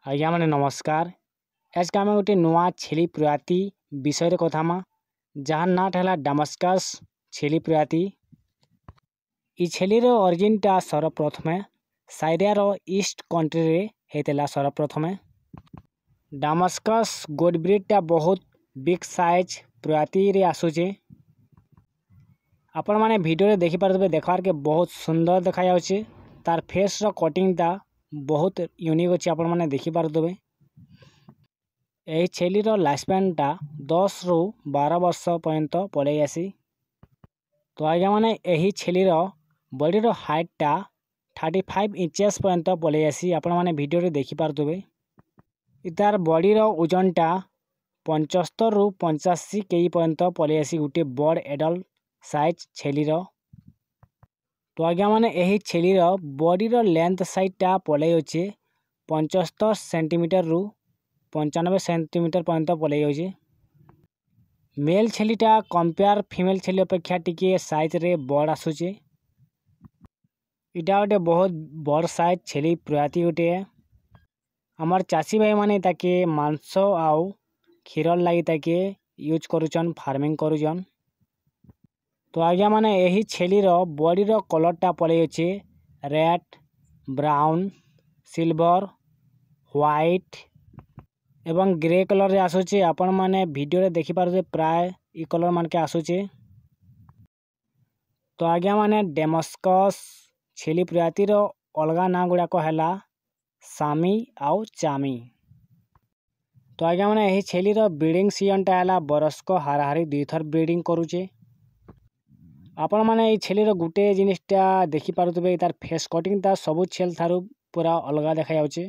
आज्ञा मैंने नमस्कार। आज के आम गोटे नुआ छेली प्रजाति विषय कथा जहाँ नाट है डामास्कस छेली प्रजाति। इ छेलीर ओरिजिनटा सर्वप्रथमे साइरियार ईस्ट कंट्री रे हेतला। सर्वप्रथमे डामास्कस गोड ब्रीडटा बहुत बिग साइज प्रजाति रे आसुचे। आपण माने वीडियो रे देखि पारबे, देखबार के बहुत सुंदर देखा जाउचे। तार फेस रो कटिंगटा बहुत यूनिक अच्छे। आपण माने देखि पारदबे एही छेलीर लाइफ स्पैनटा 10 रु 12 वर्ष पर्यंत पलैई आसी। तो आज्ञा माने एही छेलीर बॉडीर हाइटटा 35 इंचेस पर्यंत पलैई आसी। आपण माने वीडियो रे देखि पारदबे इतार बॉडीर ओजनटा 75 रु 85 केजी पर्यंत पलैई आसी गोटे बड़ एडल्ट साइज छेलीर। तो आज्ञा माने एही छेलीर बॉडीर लेंथ साइजटा पलैई अच्छे 75 सेंटीमीटर रु 95 सेंटीमीटर पर्यंत पलैई अच्छे। मेल छेलीटा कंपेयर फीमेल छेली अपेक्षा टिके साइज रे बड़ आसुचे। इटा गोटे बहुत बड़ साइज छेली प्रजाति गोटे। आमर चाषी भाई माने ताके मांस आउ क्षीर लगी ताके यूज करुचन, फार्मिंग करुचन। तो आज्ञा माने एही छेलीर बॉडीर कलरटा पलैई अच्छे रेड, ब्राउन, सिल्वर, व्हाइट एवं ग्रे कलर रे आसुचे। आपण माने वीडियो रे देखि पारुचे प्राय इ कलर मान के आसुचे। तो आज्ञा माने डामास्कस छेली प्रजातिर अलगा ना गुड़ाक हैला सामी आउ चामी। तो आज्ञा माने एही छेलीर ब्रीडिंग सीजनटा हैला बरसक हाराहारी 2 थर ब्रीडिंग करुचे। आपण माने ए छेलीर गुटे जिनिसटा देखि पारुतबे तार फेस कटिंगटा सबु छेल थारु पूरा अलगा देखा जाउचे।